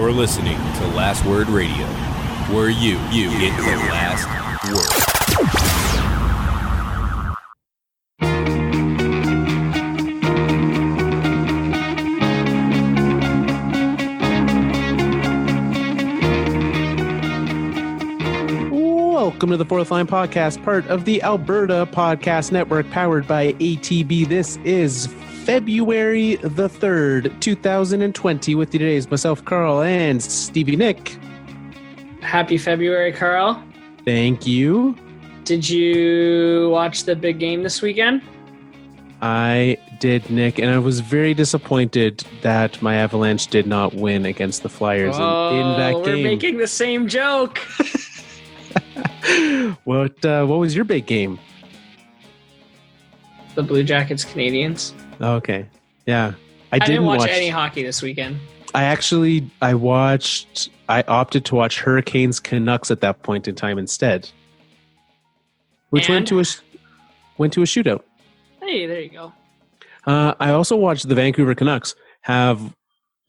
You're listening to Last Word Radio, where you get the last word. Welcome to the Fourth Line Podcast, part of the Alberta Podcast Network, powered by ATB. This is February the 3rd, 2020. With you today is myself, Carl, and Stevie Nick. Happy February, Carl. Thank you. Did you watch the big game this weekend? I did, Nick, and I was very disappointed that my Avalanche did not win against the Flyers in that game. We're making the same joke. What was your big game? The Blue Jackets Canadians. Okay. Yeah. I didn't watch any hockey this weekend. I opted to watch Hurricanes Canucks at that point in time instead. Which went to a shootout. Hey, there you go. I also watched the Vancouver Canucks have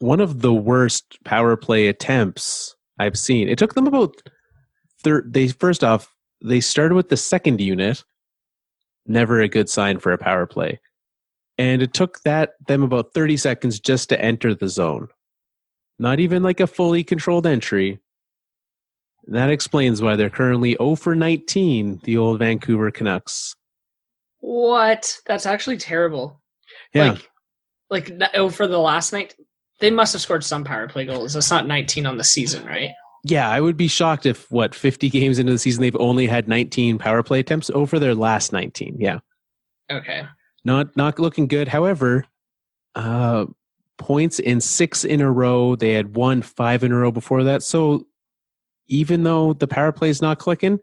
one of the worst power play attempts I've seen. It took them about they started with the second unit, never a good sign for a power play. And it took them about 30 seconds just to enter the zone. Not even like a fully controlled entry. That explains why they're currently 0 for 19, the old Vancouver Canucks. What? That's actually terrible. Yeah. Like for the last night, they must have scored some power play goals. That's not 19 on the season, right? Yeah, I would be shocked if, 50 games into the season, they've only had 19 power play attempts over their last 19. Yeah. Okay. Not looking good. However, points in 6 in a row. They had won 5 in a row before that. So even though the power play is not clicking,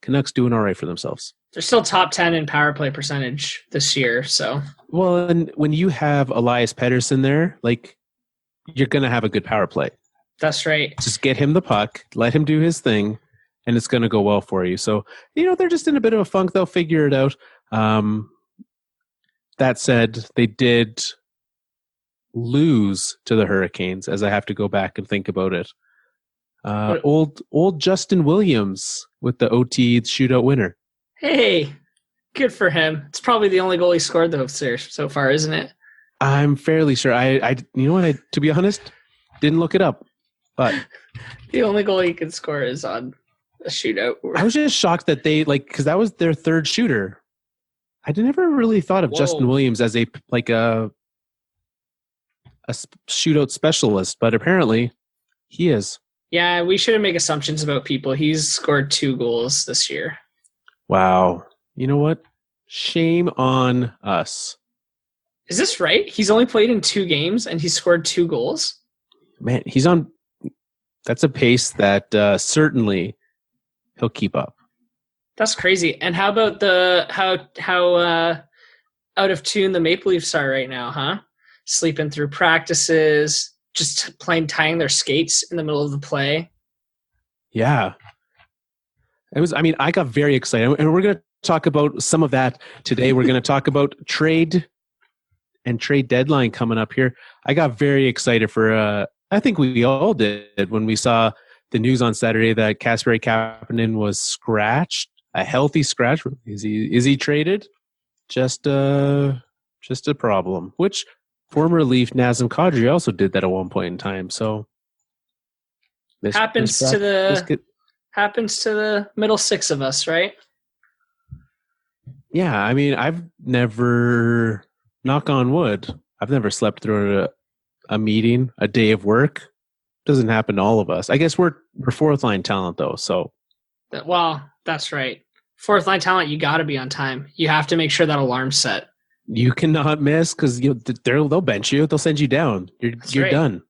Canucks doing all right for themselves. They're still top 10 in power play percentage this year. So well, and when you have Elias Pettersson there, you're going to have a good power play. That's right. Just get him the puck, let him do his thing, and it's going to go well for you. So, they're just in a bit of a funk. They'll figure it out. That said, they did lose to the Hurricanes, as I have to go back and think about it. Old Justin Williams with the OT shootout winner. Hey, good for him. It's probably the only goal he scored so far, isn't it? I'm fairly sure. To be honest, didn't look it up. But the only goal he can score is on a shootout. I was just shocked that they because that was their third shooter. I never really thought of Justin Williams as a shootout specialist, but apparently he is. Yeah, we shouldn't make assumptions about people. He's scored 2 goals this year. Wow. You know what? Shame on us. Is this right? He's only played in 2 games and he scored 2 goals? Man, he's on. That's a pace that certainly he'll keep up. That's crazy. And how about how out of tune the Maple Leafs are right now, huh? Sleeping through practices, just tying their skates in the middle of the play. Yeah. I got very excited. And we're going to talk about some of that today. We're going to talk about trade deadline coming up here. I got very excited for I think we all did when we saw the news on Saturday that Kasperi Kapanen was scratched, a healthy scratch. Is he traded? Just a problem. Which former Leaf Nazem Kadri also did that at one point in time. So happens to the middle 6 of us, right? Yeah, I've never, knock on wood, I've never slept through a meeting, a day of work. Doesn't happen to all of us. I guess we're fourth line talent though, so. Well, that's right. Fourth line talent, you got to be on time. You have to make sure that alarm's set. You cannot miss because they'll bench you. They'll send you down. You're done.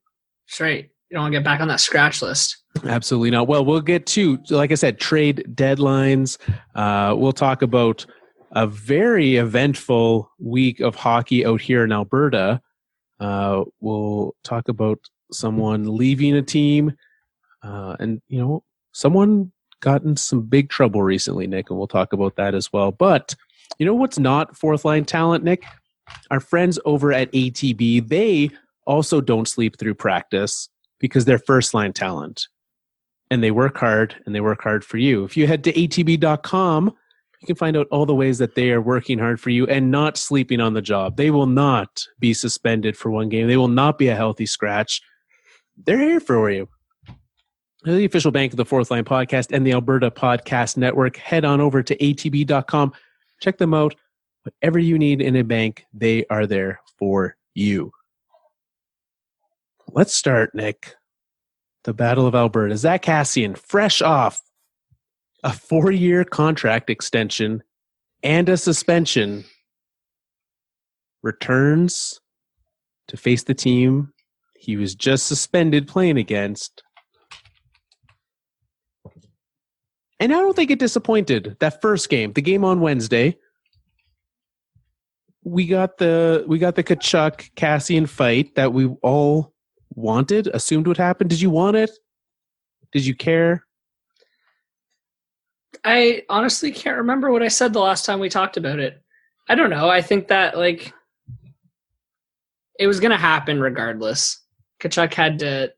That's right. You don't want to get back on that scratch list. Absolutely not. Well, we'll get to, like I said, trade deadlines. We'll talk about a very eventful week of hockey out here in Alberta. We'll talk about someone leaving a team, and someone got in some big trouble recently, Nick, and we'll talk about that as well. But you know what's not fourth line talent, Nick? Our friends over at ATB, they also don't sleep through practice. because they're first-line talent. And they work hard, and they work hard for you. If you head to atb.com, you can find out all the ways that they are working hard for you and not sleeping on the job. They will not be suspended for one game. They will not be a healthy scratch. They're here for you. They're the official bank of the Fourth Line Podcast and the Alberta Podcast Network. Head on over to atb.com. Check them out. Whatever you need in a bank, they are there for you. Let's start, Nick. The Battle of Alberta. Zach Kassian, fresh off a 4-year contract extension and a suspension, returns to face the team he was just suspended playing against. And I don't think it disappointed. That first game, the game on Wednesday, we got the Tkachuk Kassian fight that we all wanted, assumed would happen. Did you want it? Did you care? I honestly can't remember what I said the last time we talked about it. I don't know. I think that it was going to happen regardless. Tkachuk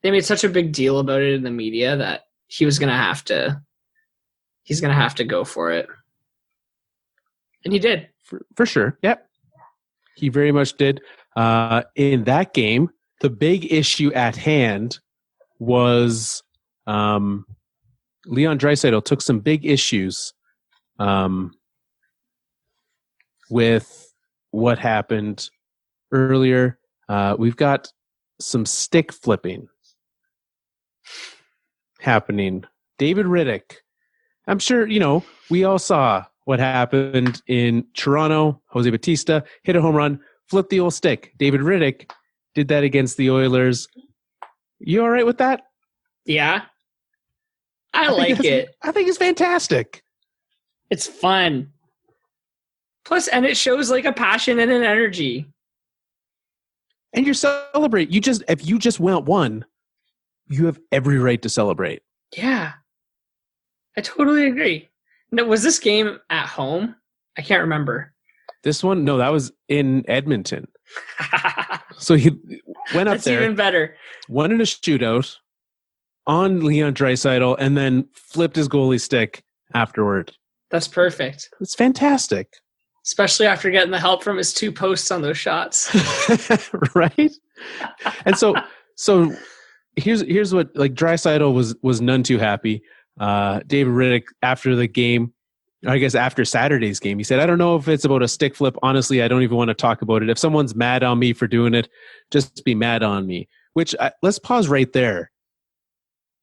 they made such a big deal about it in the media that he's going to have to go for it. And he did. For sure. Yep. He very much did. In that game, the big issue at hand was Leon Draisaitl took some big issues with what happened earlier. We've got some stick flipping happening. David Rittich. I'm sure, we all saw what happened in Toronto. Jose Bautista hit a home run, flipped the old stick. David Rittich did that against the Oilers. You all right with that? Yeah. I like it. I think it's fantastic. It's fun. Plus, and it shows a passion and an energy. And you celebrate. If you just went one, you have every right to celebrate. Yeah. I totally agree. Now, was this game at home? I can't remember. This one? No, that was in Edmonton. So he went up That's there. Even better. Won in a shootout on Leon Draisaitl and then flipped his goalie stick afterward. That's perfect. It's fantastic. Especially after getting the help from his 2 posts on those shots. Right? And so here's what Draisaitl was none too happy. David Rittich after the game, I guess after Saturday's game, he said, I don't know if it's about a stick flip. Honestly, I don't even want to talk about it. If someone's mad on me for doing it, just be mad on me. Which, let's pause right there.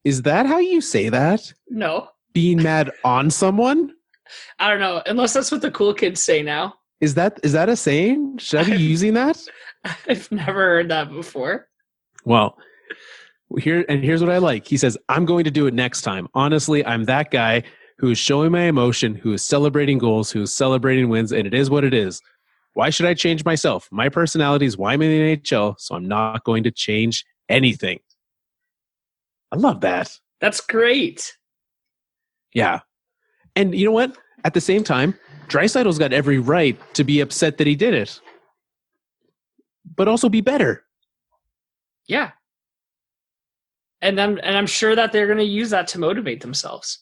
Is that how you say that? No. Being mad on someone? I don't know. Unless that's what the cool kids say now. Is that a saying? Should I be using that? I've never heard that before. Well, here's what I like. He says, I'm going to do it next time. Honestly, I'm that guy who is showing my emotion, who is celebrating goals, who is celebrating wins, and it is what it is. Why should I change myself? My personality is why I'm in the NHL, so I'm not going to change anything. I love that. That's great. Yeah. And you know what? At the same time, Draisaitl's got every right to be upset that he did it. But also be better. Yeah. And I'm sure that they're going to use that to motivate themselves.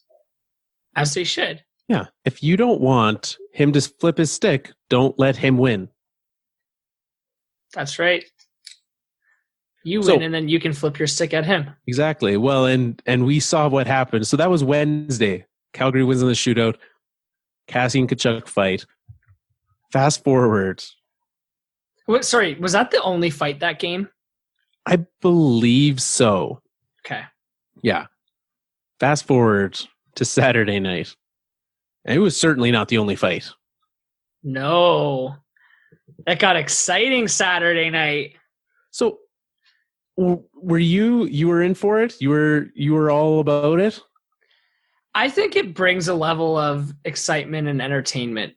As they should. Yeah. If you don't want him to flip his stick, don't let him win. That's right. You win, and then you can flip your stick at him. Exactly. Well, and we saw what happened. So that was Wednesday. Calgary wins in the shootout. Kassian Tkachuk fight. Fast forward. Sorry, was that the only fight that game? I believe so. Okay. Yeah. Fast forward to Saturday night. And it was certainly not the only fight. No. That got exciting Saturday night. So were you were in for it? You were all about it? I think it brings a level of excitement and entertainment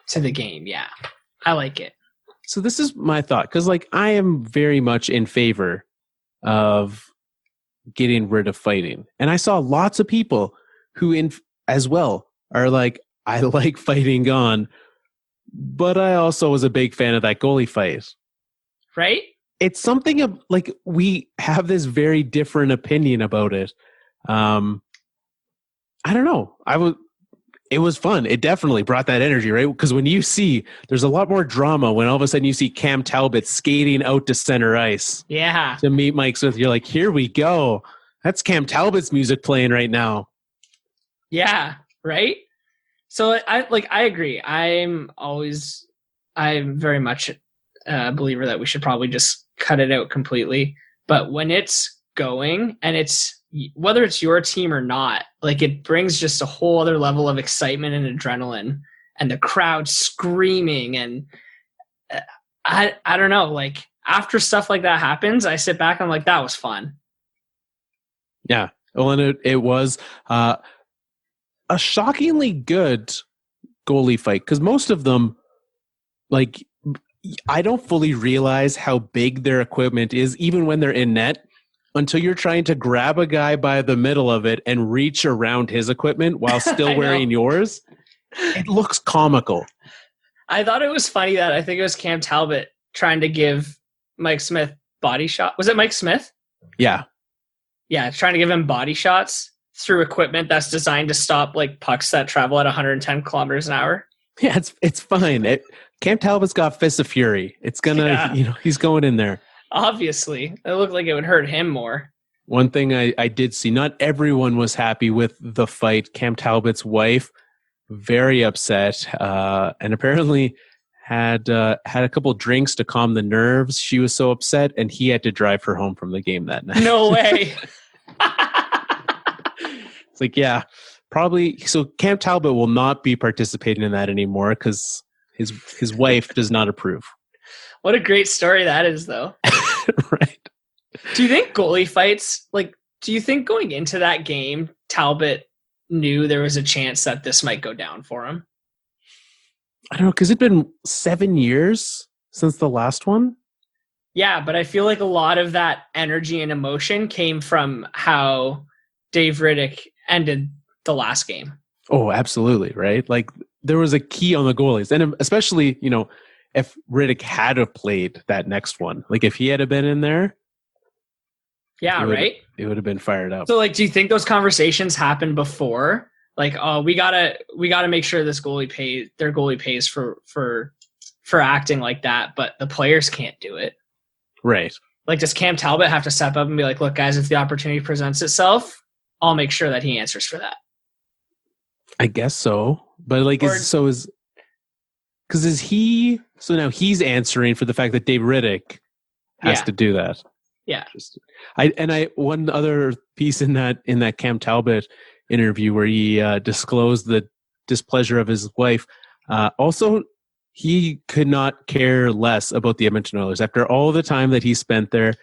to the game. Yeah. I like it. So this is my thought, because I am very much in favor of getting rid of fighting. And I saw lots of people who as well are like, I like fighting gone, but I also was a big fan of that goalie fight. Right? it's something of like we have this very different opinion about it. I don't know. It was fun. It definitely brought that energy, right? Because when you see, there's a lot more drama when all of a sudden you see Cam Talbot skating out to center ice. Yeah. To meet Mike Smith. You're like, here we go. That's Cam Talbot's music playing right now. Yeah. Right. So I agree. I'm very much a believer that we should probably just cut it out completely. But when it's going and it's, whether it's your team or not, like it brings just a whole other level of excitement and adrenaline and the crowd screaming. And I don't know, like after stuff like that happens, I sit back and I'm like, that was fun. Yeah. Well, and it was a shockingly good goalie fight because most of them, like, I don't fully realize how big their equipment is, even when they're in net, until you're trying to grab a guy by the middle of it and reach around his equipment while still wearing yours. It looks comical. I thought it was funny that I think it was Cam Talbot trying to give Mike Smith body shot. Was it Mike Smith? Yeah. Yeah, trying to give him body shots through equipment that's designed to stop like pucks that travel at 110 kilometers an hour. Yeah, it's fine. Cam Talbot's got fists of fury. It's gonna, he's going in there. Obviously, it looked like it would hurt him more. One thing I did see, not everyone was happy with the fight. Cam Talbot's wife, very upset, and apparently had a couple drinks to calm the nerves. She was so upset, and he had to drive her home from the game that night. No way. It's like, yeah, probably. So Cam Talbot will not be participating in that anymore because his wife does not approve. What a great story that is, though. Right. Do you think goalie fights, do you think going into that game, Talbot knew there was a chance that this might go down for him? I don't know, because it's been 7 years since the last one. Yeah, but I feel like a lot of that energy and emotion came from how Dave Rittich ended the last game. Oh, absolutely, right? Like, there was a key on the goalies. And especially, if Rittich had have played that next one, like if he had have been in there, it would have been fired up. So, do you think those conversations happened before? Like, oh, we gotta make sure their goalie pays for acting like that, but the players can't do it, right? Like, does Cam Talbot have to step up and be like, look, guys, if the opportunity presents itself, I'll make sure that he answers for that. I guess so, but so now he's answering for the fact that Dave Rittich has to do that. Yeah. One other piece in that Cam Talbot interview where he disclosed the displeasure of his wife. Also, he could not care less about the Edmonton Oilers. After all the time that he spent there,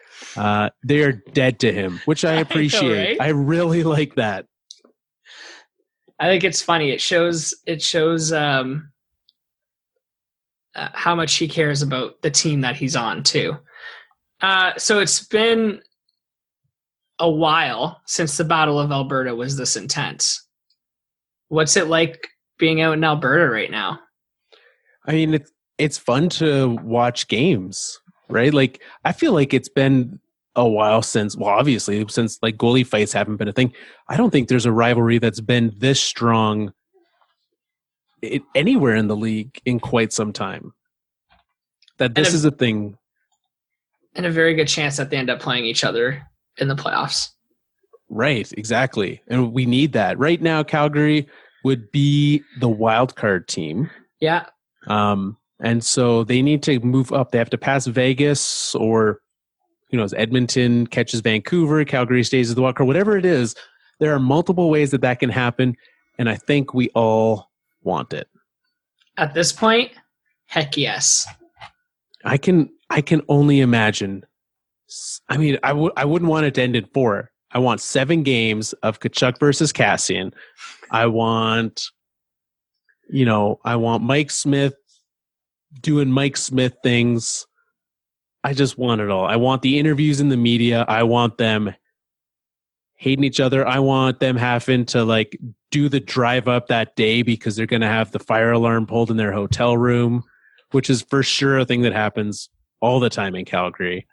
they are dead to him, which I appreciate. I know, right? I really like that. I think it's funny. It shows how much he cares about the team that he's on too. So it's been a while since the Battle of Alberta was this intense. What's it like being out in Alberta right now? I mean, it's fun to watch games, right? Like, I feel like it's been a while since like goalie fights haven't been a thing. I don't think there's a rivalry that's been this strong anywhere in the league in quite some time. That this is a thing. And a very good chance that they end up playing each other in the playoffs. Right, exactly. And we need that. Right now, Calgary would be the wild card team. Yeah. And so they need to move up. They have to pass Vegas, or Edmonton catches Vancouver, Calgary stays as the wild card, whatever it is. There are multiple ways that can happen, and I think we all want it. At this point, heck yes. I can only imagine. I mean, I wouldn't want it to end in 4. I want 7 games of Tkachuk versus Kassian. I want Mike Smith doing Mike Smith things. I just want it all. I want the interviews in the media. I want them hating each other. I want them having to do the drive up that day because they're going to have the fire alarm pulled in their hotel room, which is for sure a thing that happens all the time in Calgary.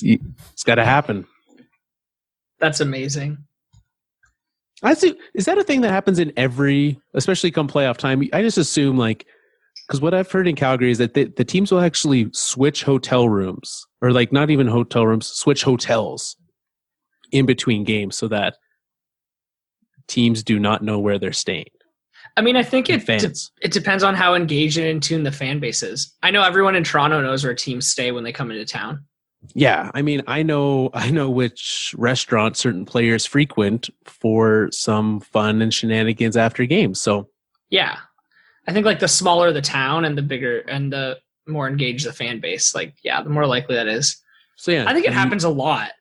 It's got to happen. That's amazing. I see. Is that a thing that happens in every, especially come playoff time? I just assume because what I've heard in Calgary is that the teams will actually switch hotel rooms, or not even hotel rooms, switch hotels in between games so that teams do not know where they're staying. I mean, I think it depends on how engaged and in tune the fan base is. I know everyone in Toronto knows where teams stay when they come into town. Yeah, I mean, I know which restaurants certain players frequent for some fun and shenanigans after games. So yeah, I think the smaller the town and the bigger and the more engaged the fan base, the more likely that is. So yeah, I think it happens a lot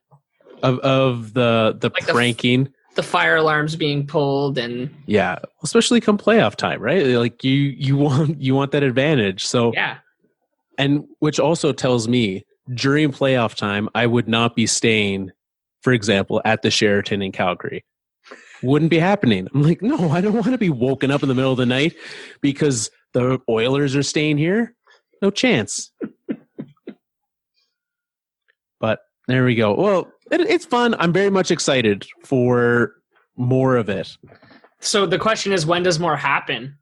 of the pranking, the fire alarms being pulled, and yeah, especially come playoff time, right? You want that advantage. So yeah, and which also tells me, during playoff time, I would not be staying, for example, at the Sheraton in Calgary. Wouldn't be happening. I'm no, I don't want to be woken up in the middle of the night because the Oilers are staying here. No chance. But there we go. Well, it's fun. I'm very much excited for more of it. So the question is, when does more happen?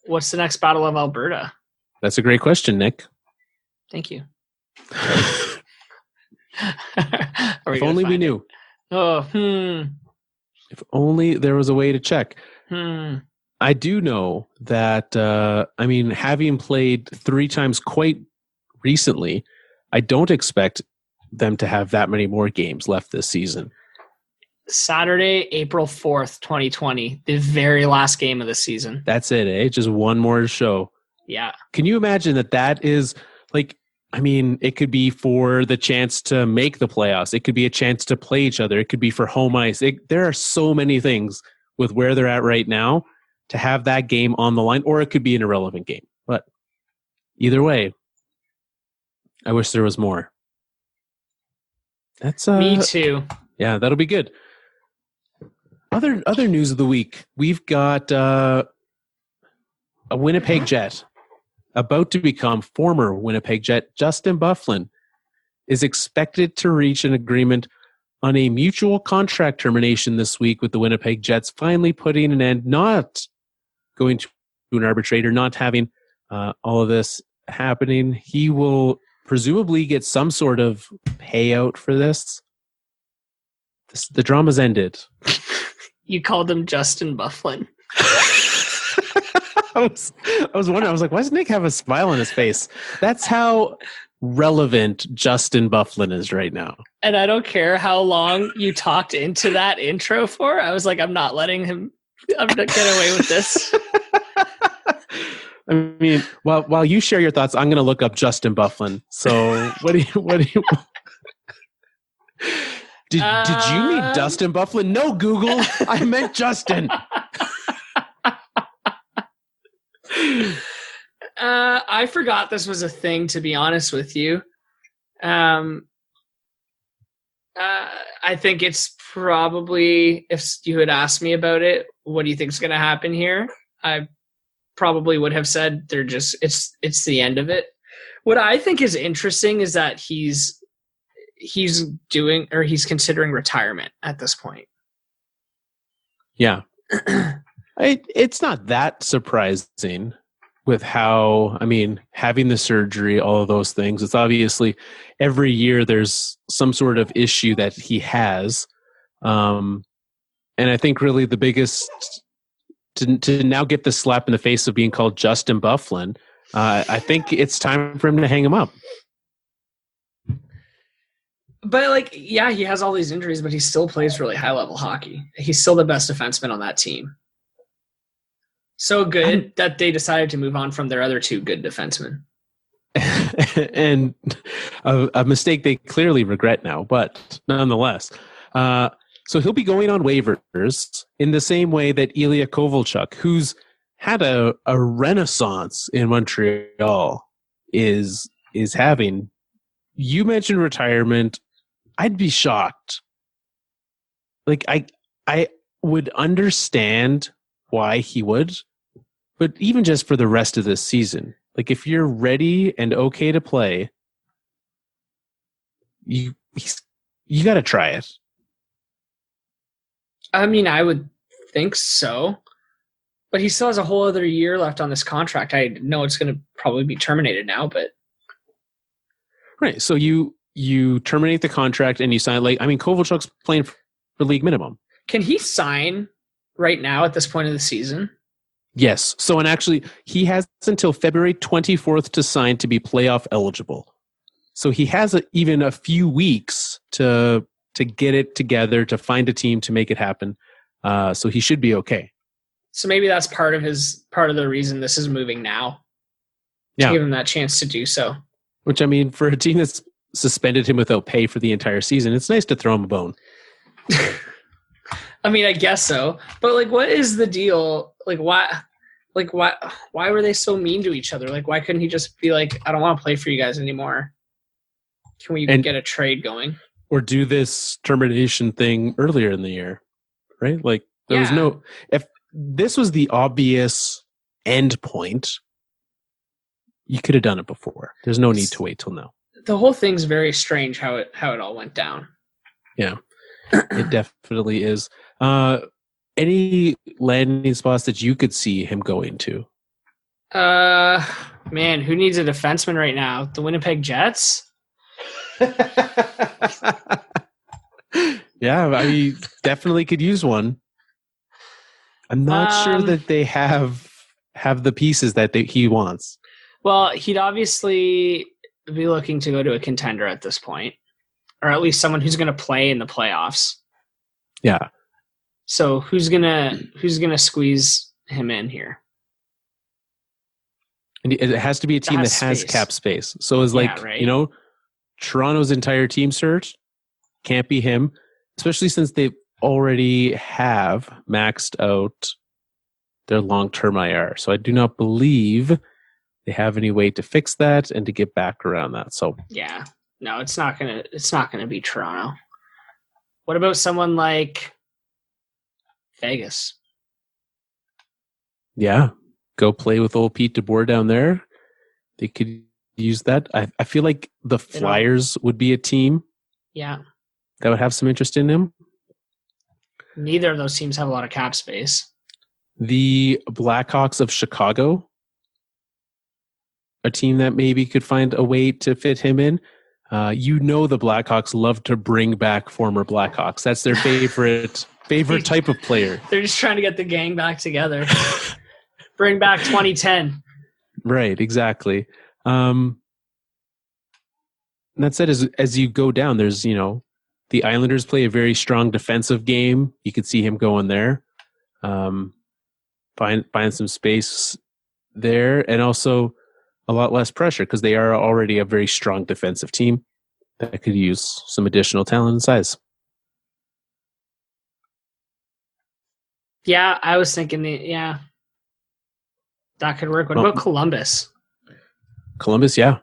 What's the next Battle of Alberta? That's a great question, Nick. Thank you. If only we knew. If only there was a way to check. I do know that, having played 3 times quite recently, I don't expect them to have that many more games left this season. Saturday, April 4th, 2020, the very last game of the season. That's it, eh? Just one more show. Yeah. Can you imagine that is it could be for the chance to make the playoffs. It could be a chance to play each other. It could be for home ice. There are so many things with where they're at right now to have that game on the line, or it could be an irrelevant game. But either way, I wish there was more. That's me too. Yeah, that'll be good. Other news of the week. We've got a Winnipeg Jet. About to become former Winnipeg Jet, Dustin Byfuglien is expected to reach an agreement on a mutual contract termination this week, with the Winnipeg Jets finally putting an end, not going to an arbitrator, not having all of this happening. He will presumably get some sort of payout for this. The drama's ended. You called him Justin Byfuglien. I was wondering. I was why does Nick have a smile on his face? That's how relevant Dustin Byfuglien is right now. And I don't care how long you talked into that intro for. I was I'm not letting him. I'm not get away with this. I mean, while you share your thoughts, I'm going to look up Dustin Byfuglien. So what do you? Did you mean Dustin Byfuglien? No, Google. I meant Justin. I forgot this was a thing, to be honest with you. I think it's probably, if you had asked me about it, what do you think is going to happen here? I probably would have said it's the end of it. What I think is interesting is that he's considering retirement at this point. Yeah. It's not that surprising with how, having the surgery, all of those things. It's obviously every year there's some sort of issue that he has. And I think really the biggest, to now get the slap in the face of being called Dustin Byfuglien, I think it's time for him to hang him up. But he has all these injuries, but he still plays really high level hockey. He's still the best defenseman on that team. So good that they decided to move on from their other 2 good defensemen. And a mistake they clearly regret now, but nonetheless. So he'll be going on waivers in the same way that Ilya Kovalchuk, who's had a renaissance in Montreal, is having. You mentioned retirement. I'd be shocked. I would understand why he would, but even just for the rest of this season, if you're ready and okay to play, you got to try it. I mean, I would think so, but he still has a whole other year left on this contract. I know it's going to probably be terminated now, but right. So you terminate the contract and you sign. Kovalchuk's playing for league minimum. Can he sign right now at this point of the season? Yes. So, and actually, he has until February 24th to sign to be playoff eligible. So he has even a few weeks to get it together, to find a team to make it happen. So he should be okay. So maybe that's part of the reason this is moving now. To give him that chance to do so. Which, I mean, for a team that's suspended him without pay for the entire season, it's nice to throw him a bone. I mean, I guess so. But what is the deal? Why were they so mean to each other? Why couldn't he just be like, I don't want to play for you guys anymore? Can we get a trade going? Or do this termination thing earlier in the year, right? There was no... If this was the obvious end point, you could have done it before. There's no need to wait till now. The whole thing's very strange how it all went down. Yeah, it definitely is. Any landing spots that you could see him going to? Man, who needs a defenseman right now? The Winnipeg Jets? Yeah, I mean, definitely could use one. I'm not sure that they have the pieces that he wants. Well, he'd obviously be looking to go to a contender at this point, or at least someone who's going to play in the playoffs. Yeah. So who's gonna squeeze him in here? And it has to be a team that has cap space. So it's right. Toronto's entire team search can't be him, especially since they already have maxed out their long-term IR. So I do not believe they have any way to fix that and to get back around that. So yeah, no, it's not gonna be Toronto. What about someone like Vegas? Yeah, go play with old Pete DeBoer down there. They could use that. I feel like the Flyers would be a team. Yeah, that would have some interest in him. Neither of those teams have a lot of cap space. The Blackhawks of Chicago, a team that maybe could find a way to fit him in. The Blackhawks love to bring back former Blackhawks. That's their favorite type of player. They're just trying to get the gang back together. Bring back 2010. Right, exactly. And that said, as you go down, there's, the Islanders play a very strong defensive game. You could see him going there. Find some space there, and also a lot less pressure because they are already a very strong defensive team that could use some additional talent and size. Yeah, I was thinking that could work. What about Columbus? Columbus, yeah.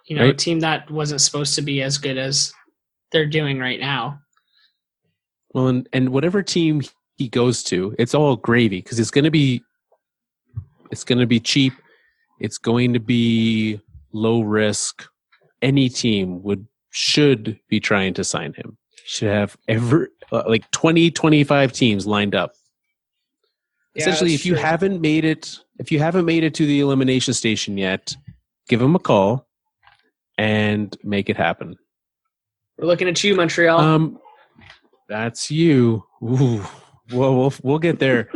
A team that wasn't supposed to be as good as they're doing right now. Well, and whatever team he goes to, it's all gravy because it's going to be cheap. It's going to be low risk. Any team should be trying to sign him. Should have 20, 25 teams lined up. Yeah, essentially, if you haven't made it to the elimination station yet, give him a call and make it happen. We're looking at you, Montreal. That's you. Ooh. Well, we'll get there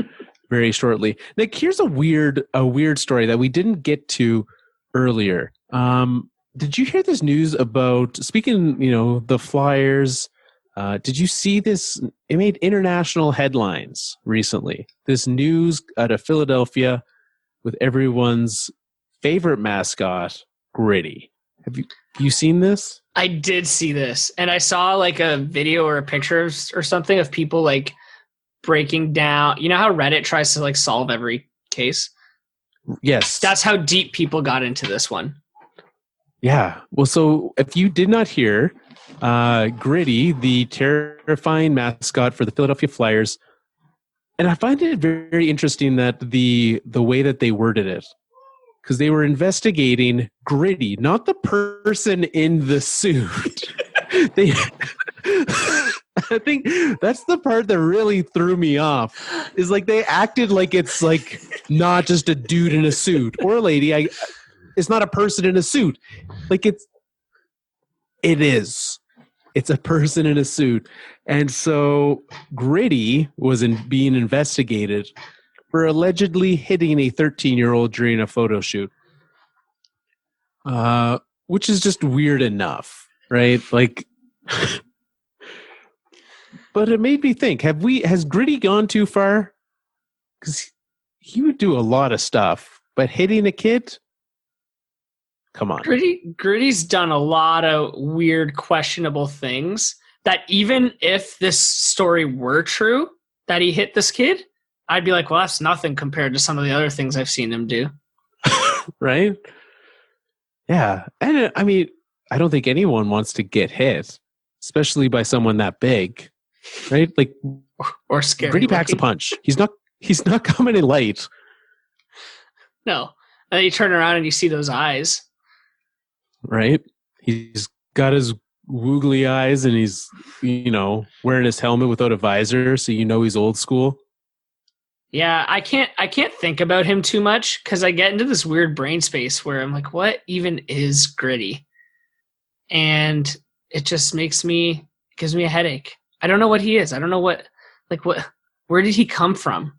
very shortly. Nick, here's a weird story that we didn't get to earlier. Did you hear this news about, speaking, the Flyers? Did you see this? It made international headlines recently. This news out of Philadelphia with everyone's favorite mascot, Gritty. Have you seen this? I did see this, and I saw a video or a picture or something of people breaking down. You know how Reddit tries to solve every case? Yes. That's how deep people got into this one. Yeah. Well, so if you did not hear, Gritty, the terrifying mascot for the Philadelphia Flyers, and I find it very interesting that the way that they worded it. because they were investigating Gritty, not the person in the suit. They, I think that's the part that really threw me off. Is like they acted like it's like not just a dude in a suit or a lady. It's not a person in a suit. Like it is. It's a person in a suit. And so Gritty was being investigated for allegedly hitting a 13-year-old during a photo shoot. Which is just weird enough, right? Like, but it made me think, has Gritty gone too far? Because he would do a lot of stuff, but hitting a kid? Come on. Gritty's done a lot of weird, questionable things that even if this story were true, that he hit this kid, I'd be like, well, that's nothing compared to some of the other things I've seen him do. Right? Yeah. And I mean, I don't think anyone wants to get hit, especially by someone that big, right? Like, or scary. Gritty packs a punch. He's not coming in light. No. And then you turn around and you see those eyes. Right? He's got his woogly eyes and he's, wearing his helmet without a visor, so he's old school. Yeah, I can't think about him too much because I get into this weird brain space where I'm like, what even is Gritty? And it just gives me a headache. I don't know what he is. I don't know where did he come from?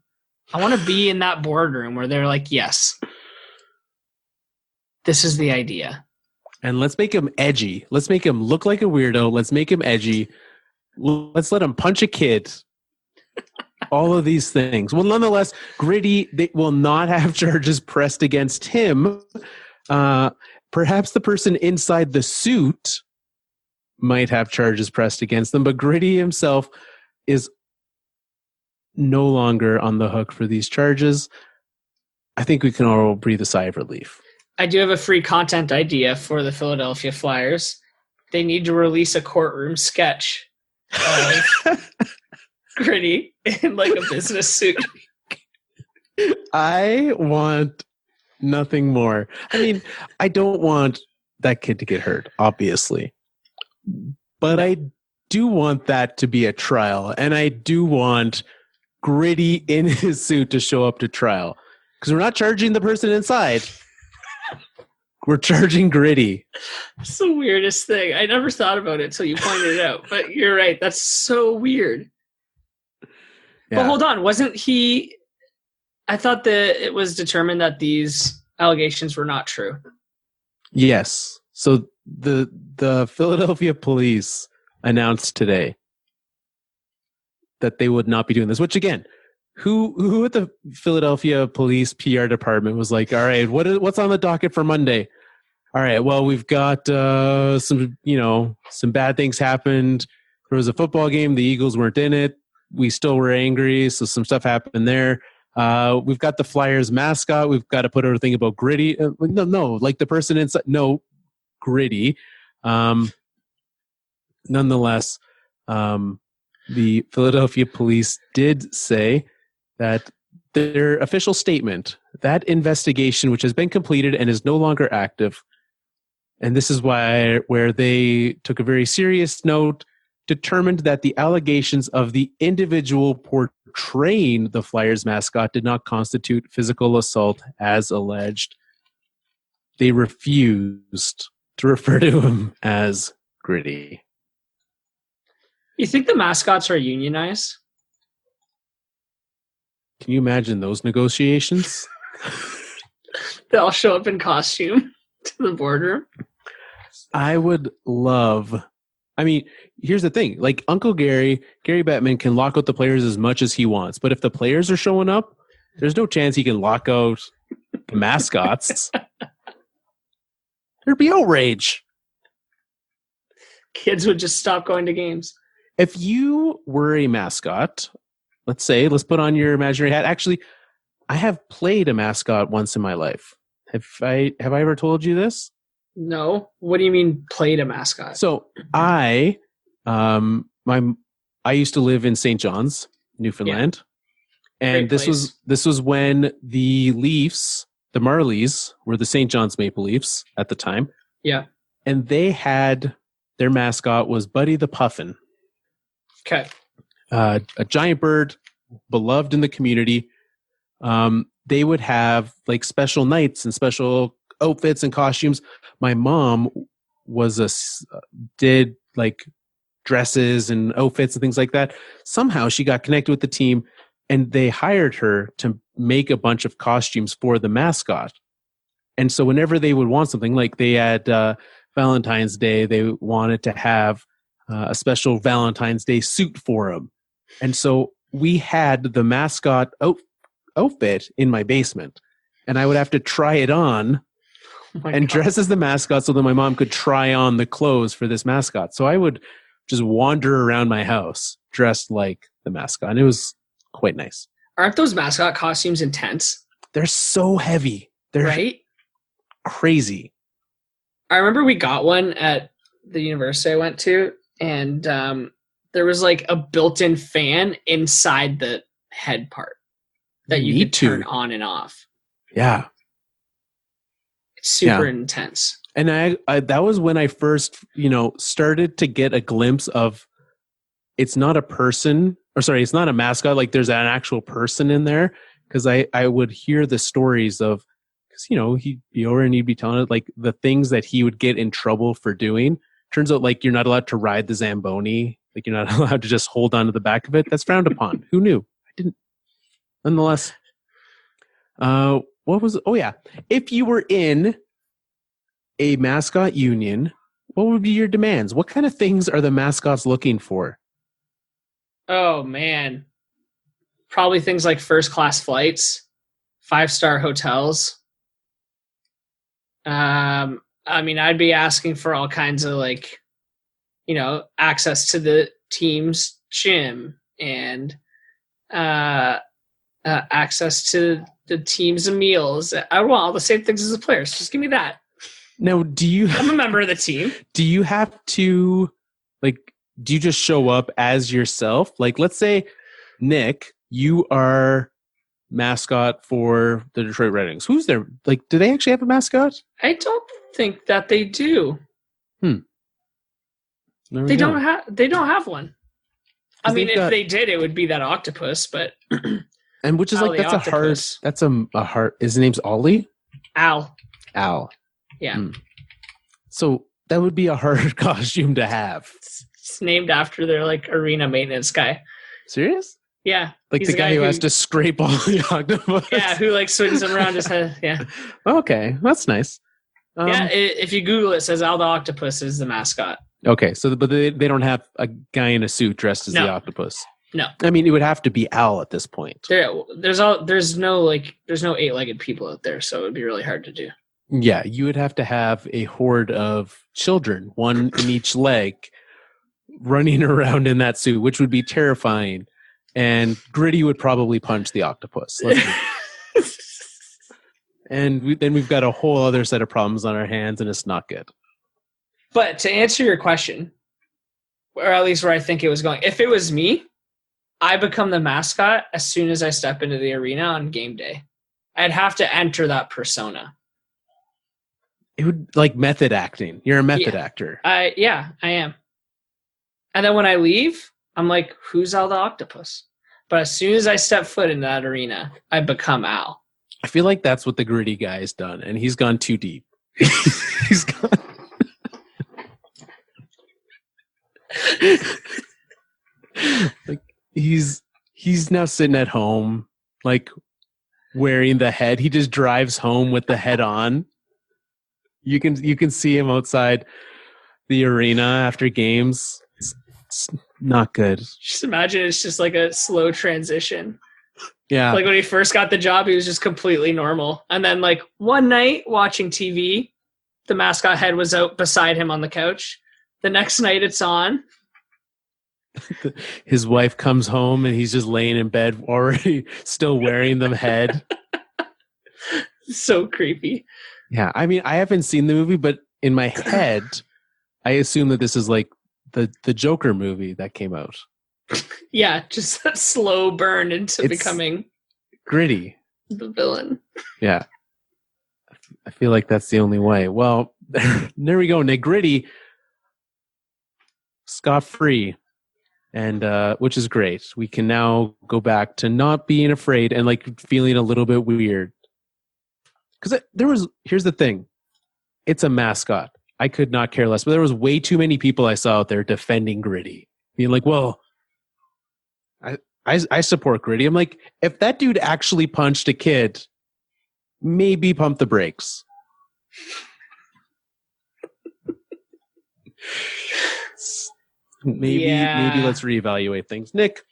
I want to be in that boardroom where they're like, yes, this is the idea. And let's make him edgy. Let's make him look like a weirdo. Let's make him edgy. Let's let him punch a kid. All of these things. Well, nonetheless, Gritty, they will not have charges pressed against him. Perhaps the person inside the suit might have charges pressed against them, but Gritty himself is no longer on the hook for these charges. I think we can all breathe a sigh of relief. I do have a free content idea for the Philadelphia Flyers. They need to release a courtroom sketch of Gritty in like a business suit. I want nothing more. I mean, I don't want that kid to get hurt, obviously. But I do want that to be a trial. And I do want Gritty in his suit to show up to trial. Because we're not charging the person inside. We're charging Gritty. It's the weirdest thing. I never thought about it until you pointed it out. But you're right. That's so weird. Yeah. But hold on. Wasn't he... I thought that it was determined that these allegations were not true. Yes. So the Philadelphia police announced today that they would not be doing this, which again, who at the Philadelphia police PR department was like, all right, what's on the docket for Monday? All right, well, we've got some bad things happened. There was a football game. The Eagles weren't in it. We still were angry, so some stuff happened there. We've got the Flyers mascot. We've got to put everything about Gritty. No, like the person inside. No, Gritty. Nonetheless, the Philadelphia police did say that their official statement, that investigation, which has been completed and is no longer active, and this is where they took a very serious note, determined that the allegations of the individual portraying the Flyers mascot did not constitute physical assault as alleged. They refused to refer to him as Gritty. You think the mascots are unionized? Can you imagine those negotiations? They all show up in costume to the boardroom. I would love... I mean, here's the thing. Like Uncle Gary Bettman can lock out the players as much as he wants. But if the players are showing up, there's no chance he can lock out the mascots. There'd be outrage. Kids would just stop going to games. If you were a mascot, let's put on your imaginary hat. Actually, I have played a mascot once in my life. Have I ever told you this? No. What do you mean played a mascot? So I used to live in St. John's, Newfoundland. Yeah. And this was when the Leafs the Marlies were the St. John's Maple Leafs at the time. Yeah. And they had, their mascot was Buddy the Puffin. Okay. A giant bird, beloved in the community. They would have like special nights and special outfits and costumes. My mom did like dresses and outfits and things like that. Somehow she got connected with the team and they hired her to make a bunch of costumes for the mascot. And so whenever they would want something, like they had Valentine's Day, they wanted to have a special Valentine's Day suit for him. And so we had the mascot outfit in my basement, and I would have to try it on dress as the mascot so that my mom could try on the clothes for this mascot. So I would just wander around my house dressed like the mascot, and it was quite nice. Aren't those mascot costumes intense? They're so heavy. They're right? Crazy. I remember we got one at the university I went to, and there was like a built-in fan inside the head part that you could turn on and off. Yeah. It's super intense. And I that was when I first, started to get a glimpse of it's not a person, it's not a mascot. Like there's an actual person in there. Cause I would hear the stories of, cause he'd be over and he'd be telling it like the things that he would get in trouble for doing. Turns out like you're not allowed to ride the Zamboni. Like you're not allowed to just hold on to the back of it. That's frowned upon. Who knew? I didn't. Nonetheless, if you were in a mascot union, what would be your demands? What kind of things are the mascots looking for? Oh man, probably things like first-class flights, 5-star hotels. I'd be asking for all kinds of access to the team's gym and access to the team's meals. I want all the same things as the players. Just give me that. Now, I'm a member of the team. Do you have to, do you just show up as yourself? Like, let's say, Nick, you are mascot for the Detroit Red Wings. Who's there? Like, do they actually have a mascot? I don't think that they do. They don't have one. I mean, if they did, it would be that octopus, but and which is that's a hard. His name's Ollie? Al. Yeah. So that would be a hard costume to have. It's named after their arena maintenance guy. Serious? Yeah. Like the guy who has to scrape all the octopus. Yeah, who swings them around his head. Yeah. Okay, that's nice. If you Google it, says Al the Octopus is the mascot. Okay, but they don't have a guy in a suit dressed as the octopus. No. I mean, it would have to be Al at this point. There's no 8-legged people out there, so it would be really hard to do. Yeah, you would have to have a horde of children, one in each leg, running around in that suit, which would be terrifying. And Gritty would probably punch the octopus. And then we've got a whole other set of problems on our hands, and it's not good. But to answer your question, or at least where I think it was going, if it was me, I become the mascot as soon as I step into the arena on game day. I'd have to enter that persona. It would method acting. You're a method actor. I am. And then when I leave, I'm like, who's Al the Octopus? But as soon as I step foot in that arena, I become Al. I feel like that's what the Gritty guy has done, and he's gone too deep. He's gone. He's now sitting at home, wearing the head. He just drives home with the head on. You can see him outside the arena after games. It's not good. Just imagine it's just a slow transition. Yeah. When he first got the job, he was just completely normal. And then one night watching TV, the mascot head was out beside him on the couch. The next night it's on. His wife comes home and he's just laying in bed already still wearing the head. So creepy. Yeah. I mean, I haven't seen the movie, but in my head, I assume that this is the Joker movie that came out. Yeah, just that slow burn into becoming Gritty, the villain. Yeah. I feel like that's the only way. Well, there we go. Nick, gritty, scot-free, and which is great. We can now go back to not being afraid and like feeling a little bit weird. Because here's the thing. It's a mascot. I could not care less. But there was way too many people I saw out there defending Gritty. Being like, well, I support Gritty. I'm like, if that dude actually punched a kid, maybe pump the brakes. Maybe let's reevaluate things. Nick,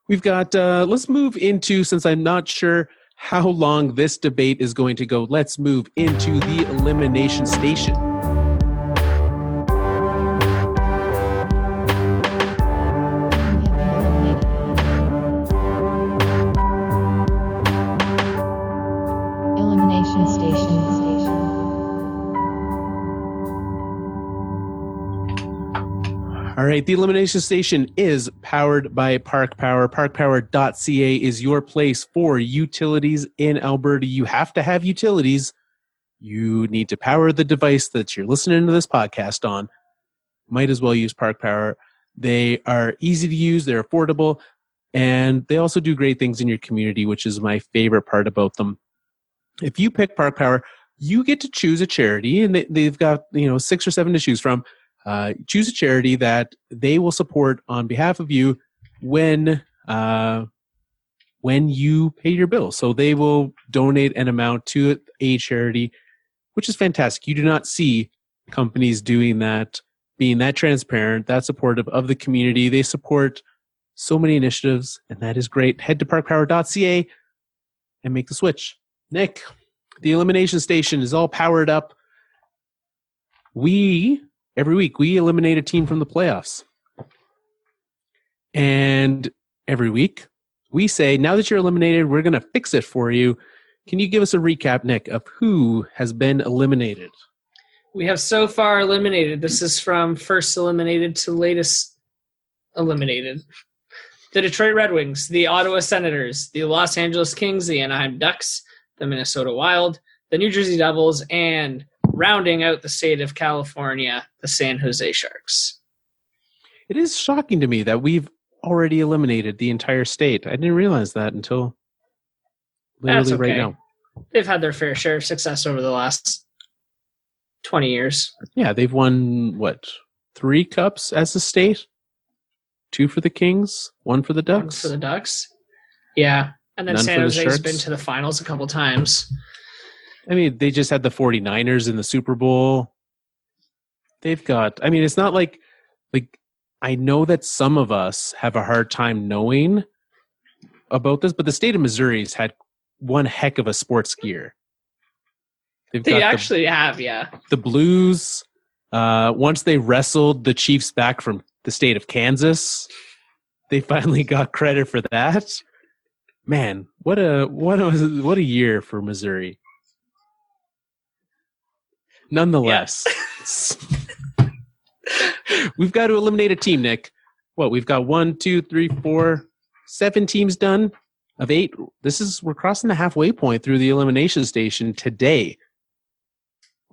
we've got, let's move into, since I'm not sure how long this debate is going to go, let's move into the Elimination Station. Elimination Station. All right, the Elimination Station is powered by Park Power. ParkPower.ca is your place for utilities in Alberta. You have to have utilities. You need to power the device that you're listening to this podcast on. Might as well use Park Power. They are easy to use, they're affordable, and they also do great things in your community, which is my favorite part about them. If you pick Park Power, you get to choose a charity, and they've got 6 or 7 to choose from. Choose a charity that they will support on behalf of you when you pay your bill. So they will donate an amount to a charity, which is fantastic. You do not see companies doing that, being that transparent, that supportive of the community. They support so many initiatives, and that is great. Head to parkpower.ca and make the switch. Nick, the Elimination Station is all powered up. Every week, we eliminate a team from the playoffs. And every week, we say, now that you're eliminated, we're going to fix it for you. Can you give us a recap, Nick, of who has been eliminated? We have so far eliminated. This is from first eliminated to latest eliminated. The Detroit Red Wings, the Ottawa Senators, the Los Angeles Kings, the Anaheim Ducks, the Minnesota Wild, the New Jersey Devils, and rounding out the state of California, the San Jose Sharks. It is shocking to me that we've already eliminated the entire state. I didn't realize that until literally right now. They've had their fair share of success over the last 20 years. Yeah, they've won, 3 cups as a state? 2 for the Kings, 1 for the Ducks? 1 for the Ducks. Yeah, and then None San for the Jose's Sharks? been to the finals a couple times. I mean, they just had the 49ers in the Super Bowl. They've got, it's not like I know that some of us have a hard time knowing about this, but the state of Missouri's had one heck of a sports gear. They actually have, yeah. The Blues, once they wrestled the Chiefs back from the state of Kansas, they finally got credit for that. Man, what a year for Missouri. Nonetheless, we've got to eliminate a team, Nick. We've got 1, 2, 3, 4, 7 teams done of 8. We're crossing the halfway point through the Elimination Station today.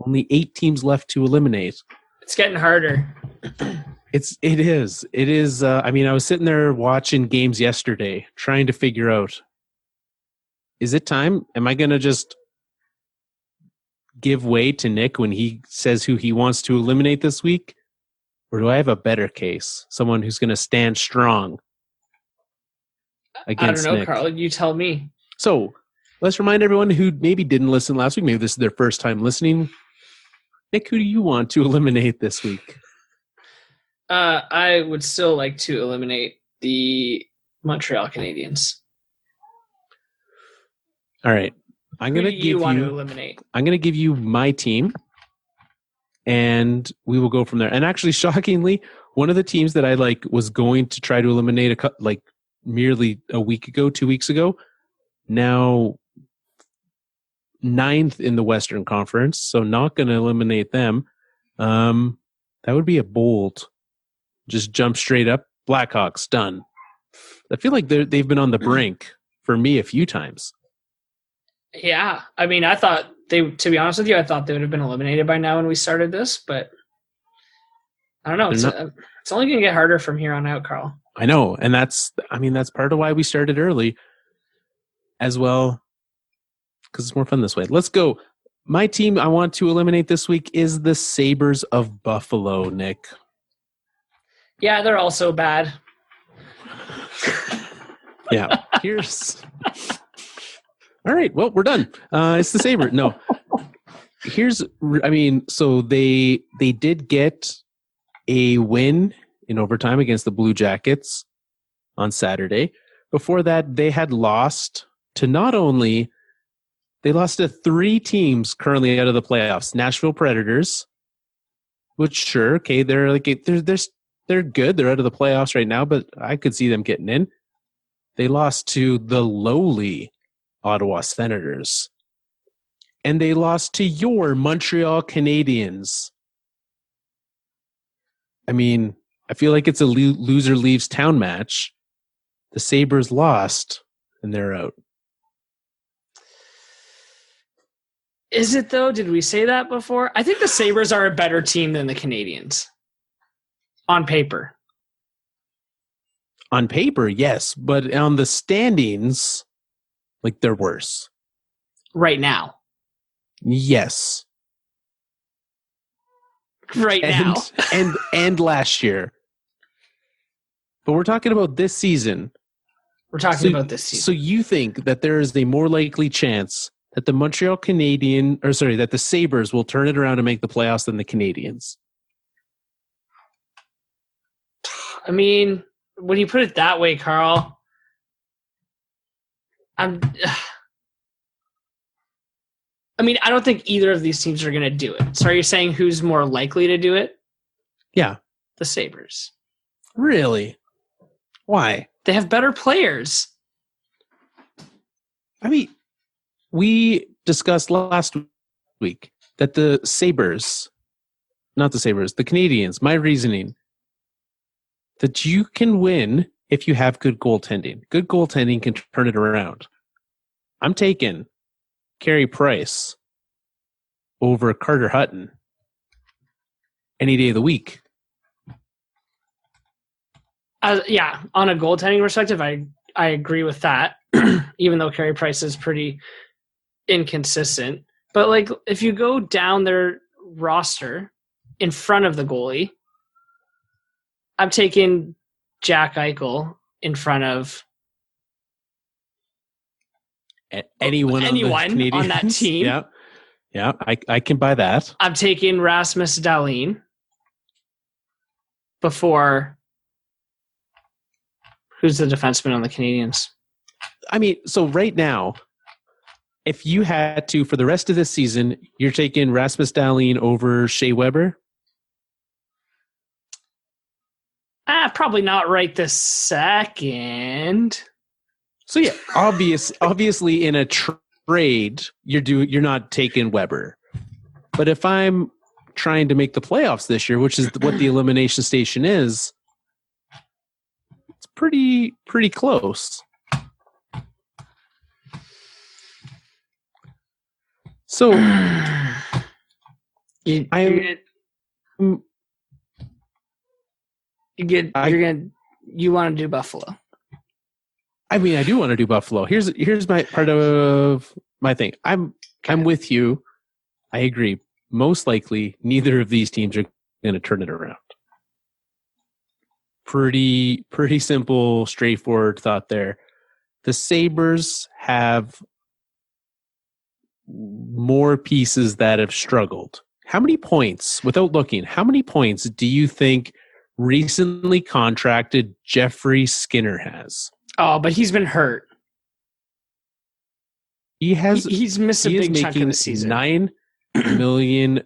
Only 8 teams left to eliminate. It's getting harder. It is. I was sitting there watching games yesterday, trying to figure out, is it time? Am I going to just give way to Nick when he says who he wants to eliminate this week? Or do I have a better case? Someone who's going to stand strong against I don't know, Nick? Carl. You tell me. So let's remind everyone who maybe didn't listen last week. Maybe this is their first time listening. Nick, who do you want to eliminate this week? I would still like to eliminate the Montreal Canadiens. All right. I'm going to give you my team, and we will go from there. And actually, shockingly, one of the teams that I was going to try to eliminate merely a week ago, 2 weeks ago, now 9th in the Western Conference, so not going to eliminate them. That would be a bold, just jump straight up. Blackhawks, done. I feel like they've been on the brink for me a few times. Yeah, I thought To be honest with you, I thought they would have been eliminated by now when we started this, but I don't know. It's only going to get harder from here on out, Carl. I know, and that's part of why we started early as well, because it's more fun this way. Let's go. My team I want to eliminate this week is the Sabres of Buffalo, Nick. Yeah, they're also bad. Yeah. All right, well, we're done. It's the Sabres. No. So they did get a win in overtime against the Blue Jackets on Saturday. Before that, they had lost to they lost to 3 teams currently out of the playoffs. Nashville Predators, which sure, okay, they're good. They're out of the playoffs right now, but I could see them getting in. They lost to the lowly Ottawa Senators. And they lost to your Montreal Canadiens. I mean, I feel like it's a loser leaves town match. The Sabres lost, and they're out. Is it, though? Did we say that before? I think the Sabres are a better team than the Canadiens. On paper. On paper, yes. But on the standings, they're worse. Right now. Yes. Right now. And last year. But we're talking about this season. About this season. So you think that there is a more likely chance that the that the Sabres will turn it around and make the playoffs than the Canadiens? I mean, when you put it that way, Carl, I don't think either of these teams are going to do it. So are you saying who's more likely to do it? Yeah. The Sabres. Really? Why? They have better players. I mean, we discussed last week that the Canadiens, my reasoning, that you can win if you have good goaltending. Good goaltending can turn it around. I'm taking Carey Price over Carter Hutton any day of the week. Yeah, on a goaltending perspective, I agree with that, even though Carey Price is pretty inconsistent. But if you go down their roster in front of the goalie, I'm taking Jack Eichel in front of anyone on that team. Yeah, I can buy that. I'm taking Rasmus Dahlin before who's the defenseman on the Canadiens? I mean, so right now, if you had to, for the rest of this season, you're taking Rasmus Dahlin over Shea Weber? Probably not right this second. So yeah, obviously in a trade, you're not taking Weber. But if I'm trying to make the playoffs this year, which is what the Elimination Station is, it's pretty close. So you want to do Buffalo. I mean, I do want to do Buffalo. Here's my part of my thing. I'm with you. I agree. Most likely, neither of these teams are going to turn it around. Pretty simple, straightforward thought there. The Sabres have more pieces that have struggled. How many points, without looking, how many points do you think recently contracted Jeffrey Skinner has? Oh, but he's been hurt. He's missed a big chunk of the season. $9 million.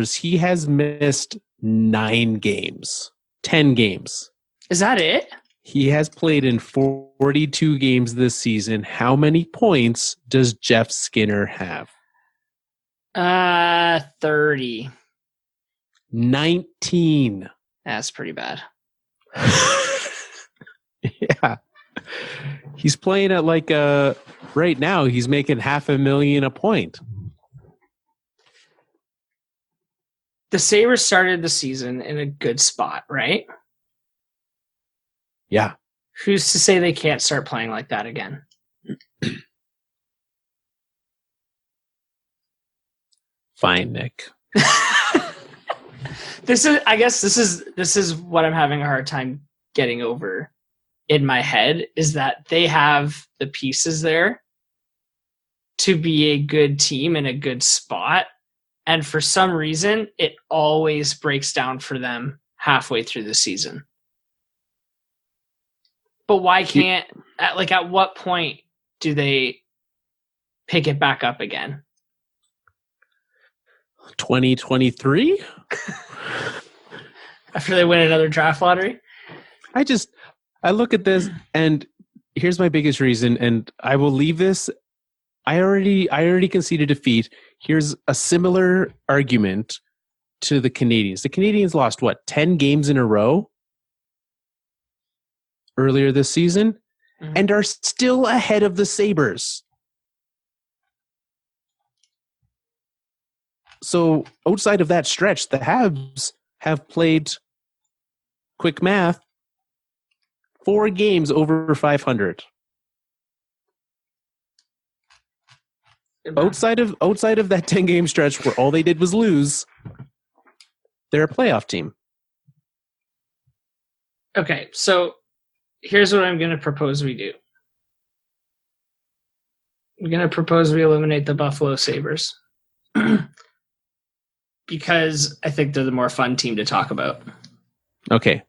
He has missed 9 games. 10 games. Is that it? He has played in 42 games this season. How many points does Jeff Skinner have? 30. 19. That's pretty bad. Yeah. He's playing at right now, he's making $500,000 a point. the Sabres started the season in a good spot, right? Yeah. Who's to say they can't start playing like that again? Fine, Nick. This is what I'm having a hard time getting over in my head, is that they have the pieces there to be a good team in a good spot. And for some reason, it always breaks down for them halfway through the season. But why can't, at what point do they pick it back up again? 2023? After they win another draft lottery? I look at this, and here's my biggest reason, and I will leave this. I already conceded defeat. Here's a similar argument to the Canadiens. The Canadiens lost, 10 games in a row earlier this season, and are still ahead of the Sabres. So outside of that stretch, the Habs have played, quick math, 4 games over 500. Outside of that 10-game stretch where all they did was lose, they're a playoff team. Okay, so here's what I'm going to propose we do. I'm going to propose we eliminate the Buffalo Sabres. Because I think they're the more fun team to talk about. Okay.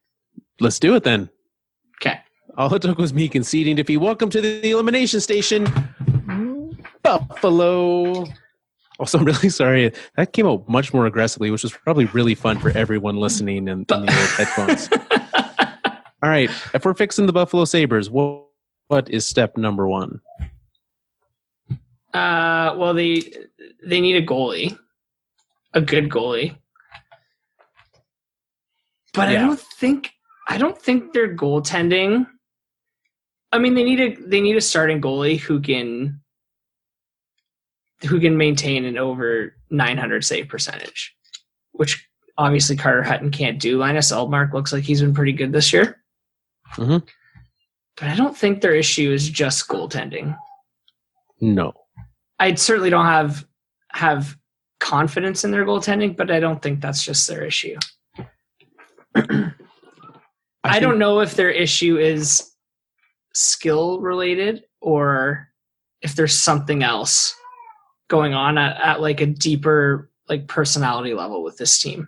Let's do it then. Okay. All it took was me conceding defeat. Welcome to the Elimination Station, Buffalo. Also, I'm really sorry. That came out much more aggressively, which was probably really fun for everyone listening in the old headphones. All right. If we're fixing the Buffalo Sabres, what is step number 1? Well, they need a goalie. A good goalie. But yeah. I don't think their goaltending. I mean, they need a starting goalie who can maintain an over 900 save percentage, which obviously Carter Hutton can't do. Linus Ullmark looks like he's been pretty good this year. Mm-hmm. But I don't think their issue is just goaltending. No. I certainly don't have confidence in their goaltending, but I don't think that's just their issue. I don't know if their issue is skill related or if there's something else going on at like a deeper like personality level with this team.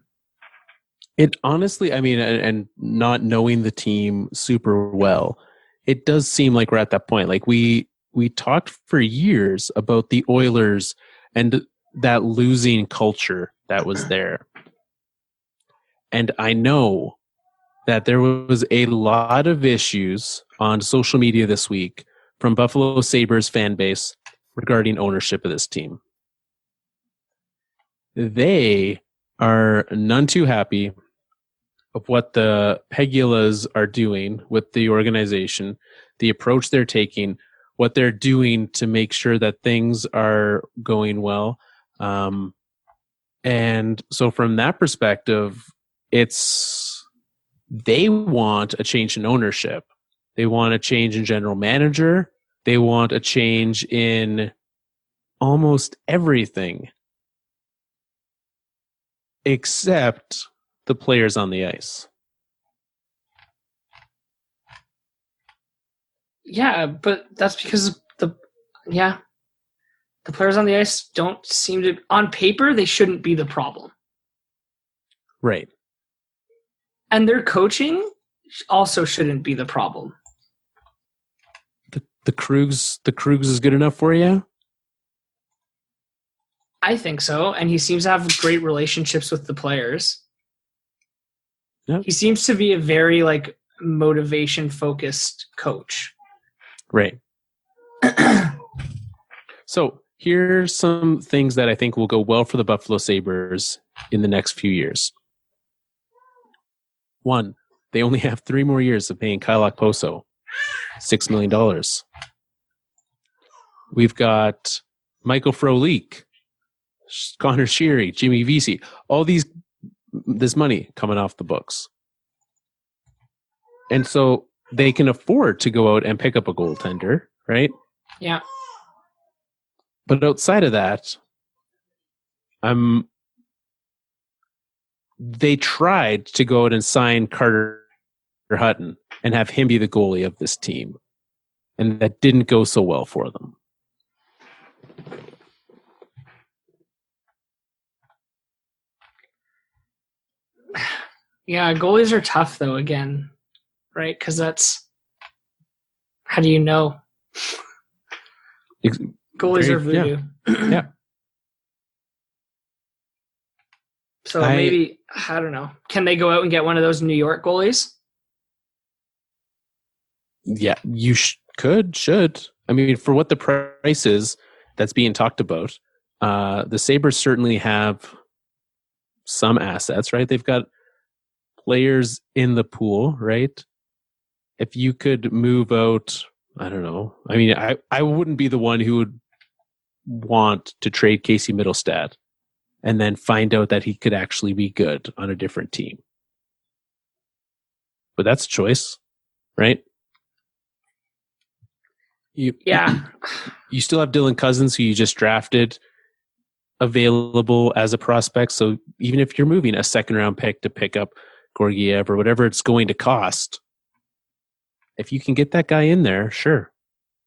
It honestly, I mean, and not knowing the team super well, it does seem like we're at that point. Like we talked for years about the Oilers and that losing culture that was there. And I know that there was a lot of issues on social media this week from Buffalo Sabres fan base regarding ownership of this team. They are none too happy of what the Pegulas are doing with the organization, the approach they're taking, what they're doing to make sure that things are going well. And so from that perspective, they want a change in ownership. They want a change in general manager. They want a change in almost everything except the players on the ice. Yeah, but that's because the players on the ice don't seem to, on paper, they shouldn't be the problem. Right. And their coaching also shouldn't be the problem. The Krugs is good enough for you? I think so. And he seems to have great relationships with the players. Yep. He seems to be a very like motivation focused coach. Right. So here's some things that I think will go well for the Buffalo Sabres in the next few years. 1, they only have 3 more years of paying Kyle Okposo $6 million. We've got Michael Frolik, Connor Sheary, Jimmy Vesey, all these this money coming off the books. And so they can afford to go out and pick up a goaltender, right? Yeah. But outside of that, they tried to go out and sign Carter Hutton and have him be the goalie of this team. And that didn't go so well for them. Yeah, goalies are tough though, again, right? Because that's, how do you know? Goalies are voodoo. Yeah. So maybe, I don't know. Can they go out and get one of those New York goalies? Yeah, you should. I mean, for what the price is that's being talked about, the Sabres certainly have some assets, right? They've got players in the pool, right? If you could move out, I don't know. I mean, I wouldn't be the one who would want to trade Casey Middlestad and then find out that he could actually be good on a different team. But that's a choice, right? You still have Dylan Cousins, who you just drafted, available as a prospect. So even if you're moving a second-round pick to pick up Gorgiev or whatever it's going to cost, if you can get that guy in there, sure.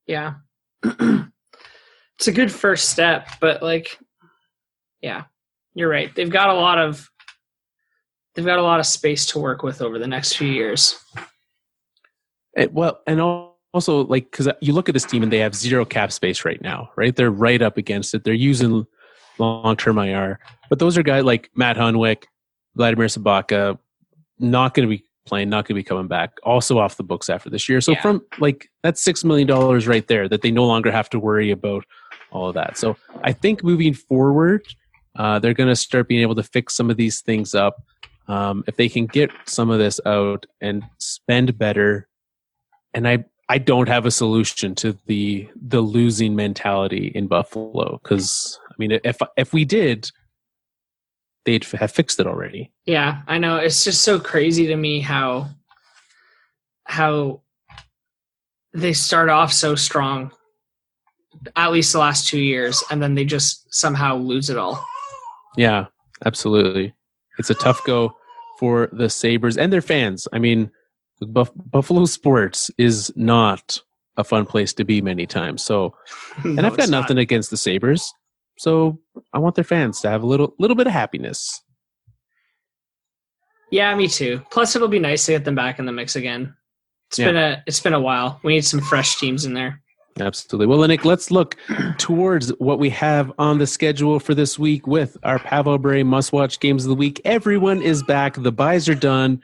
Yeah. It's a good first step, but yeah, you're right. They've got a lot of space to work with over the next few years. And also, because you look at this team and they have zero cap space right now, right? They're right up against it. They're using long-term IR. But those are guys like Matt Hunwick, Vladimir Sabaka, not going to be playing, not going to be coming back, also off the books after this year. So from that's $6 million right there that they no longer have to worry about all of that. So I think moving forward, they're going to start being able to fix some of these things up. If they can get some of this out and spend better. And I don't have a solution to the losing mentality in Buffalo, because I mean, if we did, they'd have fixed it already. Yeah, I know. It's just so crazy to me how they start off so strong, at least the last 2 years, and then they just somehow lose it all. Yeah, absolutely. It's a tough go for the Sabres and their fans. I mean, Buffalo sports is not a fun place to be many times. So, and I've got nothing against the Sabres. So I want their fans to have a little bit of happiness. Yeah, me too. Plus, it'll be nice to get them back in the mix again. It's been a while. We need some fresh teams in there. Absolutely. Well, Nick, let's look towards what we have on the schedule for this week with our Pavel Bure must-watch games of the week. Everyone is back. The buys are done.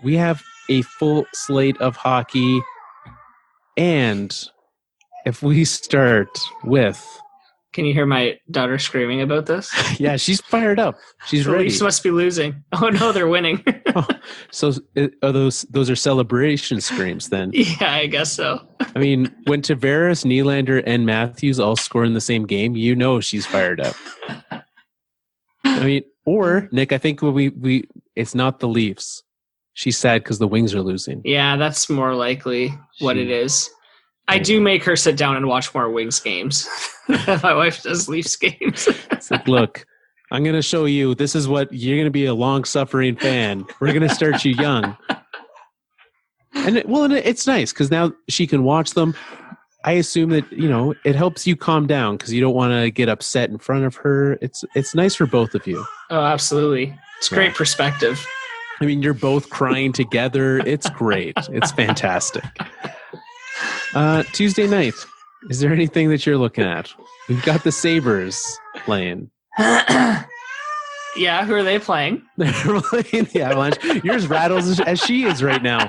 We have a full slate of hockey. And if we start with... Can you hear my daughter screaming about this? Yeah, she's fired up. She's ready. The Leafs must be losing. Oh no, they're winning. So are those are celebration screams then? Yeah, I guess so. I mean, when Tavares, Nylander, and Matthews all score in the same game, you know she's fired up. I mean, or Nick, I think we it's not the Leafs. She's sad because the Wings are losing. Yeah, that's more likely what it is. I do make her sit down and watch more Wings games. My wife does Leafs games. It's like, look, I'm going to show you. This is what you're going to be, a long-suffering fan. We're going to start you young. And it's nice because now she can watch them. I assume that, it helps you calm down because you don't want to get upset in front of her. It's nice for both of you. Oh, absolutely. It's great perspective. I mean, you're both crying together. It's great. It's fantastic. Tuesday night, is there anything that you're looking at? We've got the Sabres playing. Yeah, who are they playing? They're playing the Avalanche. You're as rattled as she is right now.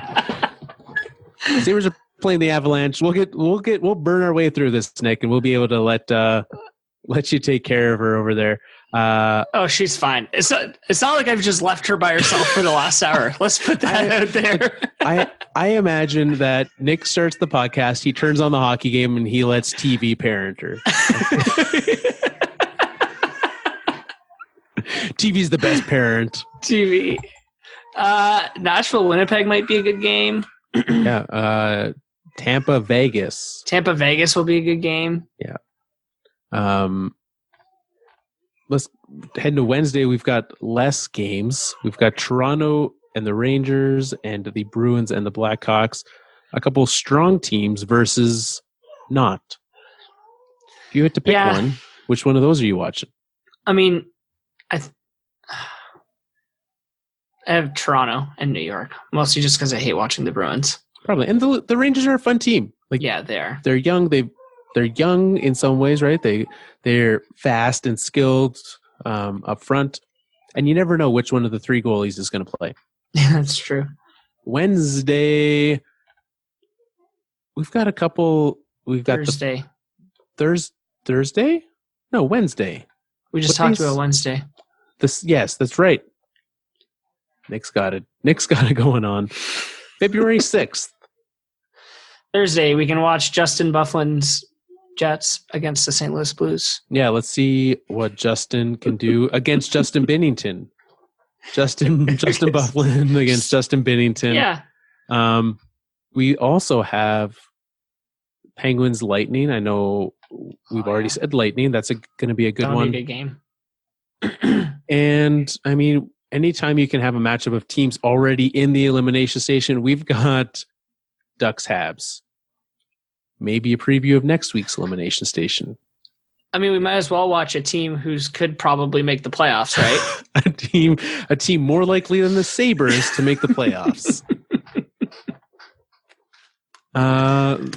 Sabres are playing the Avalanche. We'll burn our way through this, Nick, and we'll be able to let you take care of her over there. Oh, she's fine. It's not like I've just left her by herself for the last hour. Let's put that out there. I imagine that Nick starts the podcast, he turns on the hockey game, and he lets TV parent her. TV's the best parent. TV. Nashville, Winnipeg might be a good game. Yeah. Tampa, Vegas. Tampa, Vegas will be a good game. Yeah. Let's head to Wednesday. We've got less games. We've got Toronto and the Rangers and the Bruins and the Blackhawks. A couple strong teams versus not. If you had to pick one, which one of those are you watching? I mean, I have Toronto and New York, mostly just because I hate watching the Bruins. Probably. And the Rangers are a fun team. Like, yeah, they are. They're young. They're young in some ways, right? They're fast and skilled up front, and you never know which one of the three goalies is going to play. Yeah, that's true. Wednesday, we've got a couple. We've got Thursday. Thursday? No, Wednesday. We just talked about Wednesday. Yes, that's right. Nick's got it. Nick's got it going on. February 6th. Thursday, we can watch Dustin Byfuglien's Jets against the St. Louis Blues. Yeah, let's see what Justin can do against Justin Binnington. Justin Byfuglien against Justin Binnington. Yeah. We also have Penguins Lightning. I know we've already said Lightning. That's going to be a good one. Be a good game. And I mean, anytime you can have a matchup of teams already in the elimination station, we've got Ducks Habs. Maybe a preview of next week's elimination station. I mean, we might as well watch a team who could probably make the playoffs, right? a team more likely than the Sabres to make the playoffs.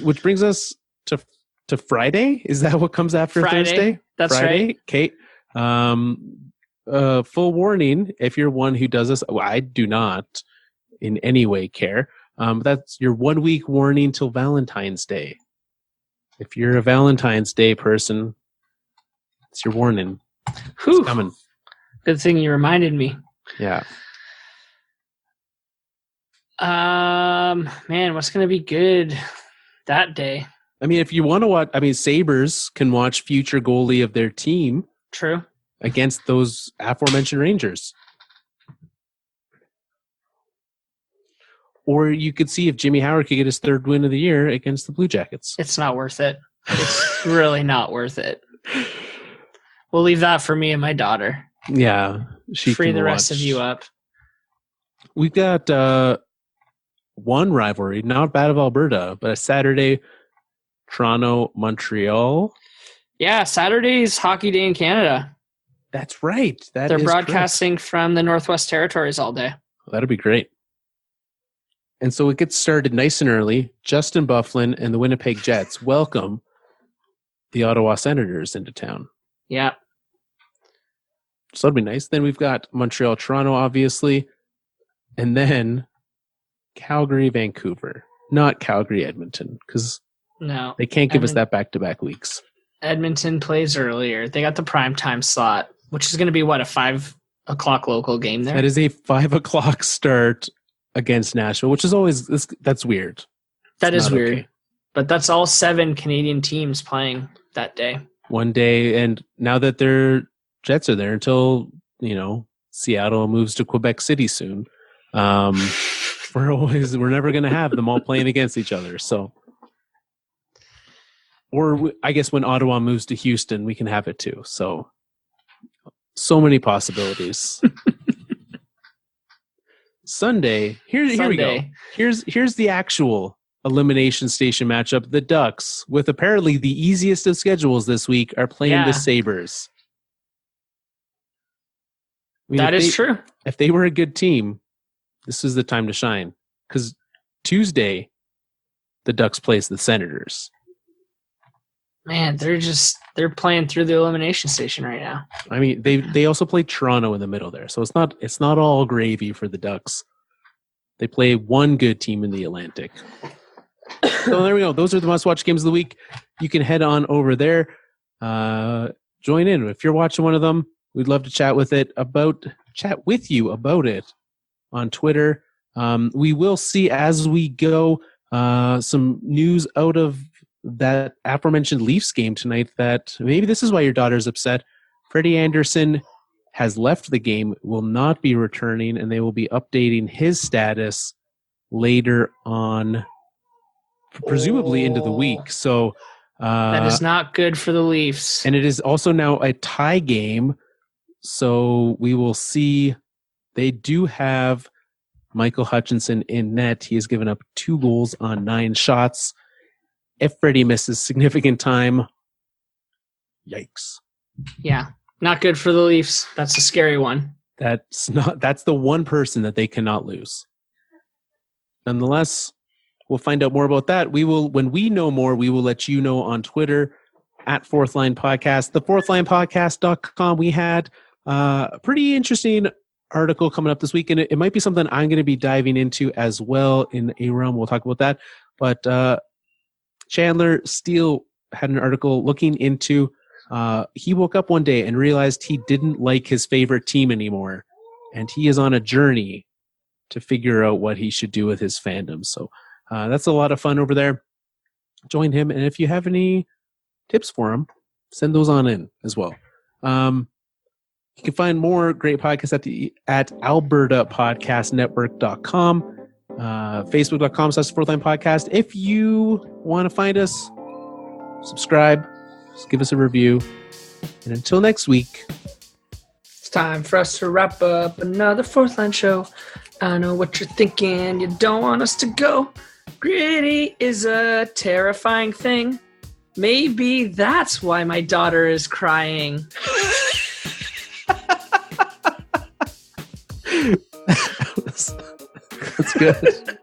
Which brings us to Friday. Is that what comes after Friday. Thursday? That's Friday? right. Okay. Full warning, if you're one who does this, well, I do not in any way care. That's your 1 week warning till Valentine's Day. If you're a Valentine's Day person, it's your warning. It's coming. Good thing you reminded me. Yeah. Man, what's going to be good that day? I mean, if you want to watch, Sabres can watch future goalie of their team. True. Against those aforementioned Rangers. Or you could see if Jimmy Howard could get his third win of the year against the Blue Jackets. It's not worth it. It's really not worth it. We'll leave that for me and my daughter. Yeah. Free the rest of you up. We've got one rivalry, not Battle of Alberta, but a Saturday, Toronto, Montreal. Yeah, Saturday's Hockey Day in Canada. That's right. They're broadcasting from the Northwest Territories all day. Well, that'll be great. And so it gets started nice and early. Dustin Byfuglien and the Winnipeg Jets welcome the Ottawa Senators into town. Yeah. So that'll be nice. Then we've got Montreal, Toronto, obviously. And then Calgary, Vancouver. Not Calgary, Edmonton, because they can't give us that back-to-back weeks. Edmonton plays earlier. They got the prime time slot, which is going to be, a 5 o'clock local game there? That is a 5 o'clock start against Nashville, which is always, that's weird. That is weird. Okay. But that's all 7 Canadian teams playing that day. One day, and now that their Jets are there until, Seattle moves to Quebec City soon, we're never going to have them all playing against each other. So, or I guess when Ottawa moves to Houston, we can have it too. So many possibilities. Sunday, here we go. Here's the actual elimination station matchup. The Ducks, with apparently the easiest of schedules this week, are playing the Sabres. That is true. If they were a good team, this is the time to shine. Because Tuesday, the Ducks plays the Senators. Man, they're playing through the elimination station right now. I mean, they also play Toronto in the middle there, so it's not all gravy for the Ducks. They play one good team in the Atlantic. So there we go. Those are the must-watch games of the week. You can head on over there, join in. If you're watching one of them, we'd love to chat with you about it on Twitter. We will see as we go some news out of that aforementioned Leafs game tonight that maybe this is why your daughter's upset. Freddie Anderson has left the game, will not be returning, and they will be updating his status later on, presumably into the week. So that is not good for the Leafs. And it is also now a tie game, so we will see. They do have Michael Hutchinson in net. He has given up 2 goals on 9 shots. If Freddie misses significant time, yikes. Yeah, not good for the Leafs. That's a scary one. That's the one person that they cannot lose. Nonetheless, we'll find out more about that. When we know more, we will let you know on Twitter at Fourth Line Podcast. The fourthlinepodcast.com. We had a pretty interesting article coming up this week, and it might be something I'm going to be diving into as well in a realm. We'll talk about that. But Chandler Steele had an article looking into he woke up one day and realized he didn't like his favorite team anymore, and he is on a journey to figure out what he should do with his fandom. So that's a lot of fun over there. Join him, and if you have any tips for him, send those on in as well. You can find more great podcasts at albertapodcastnetwork.com, facebook.com/fourthlinepodcast. If you want to find us, subscribe, just give us a review. And until next week, it's time for us to wrap up another Fourth Line show. I know what you're thinking. You don't want us to go. Gritty is a terrifying thing. Maybe that's why my daughter is crying. That's good.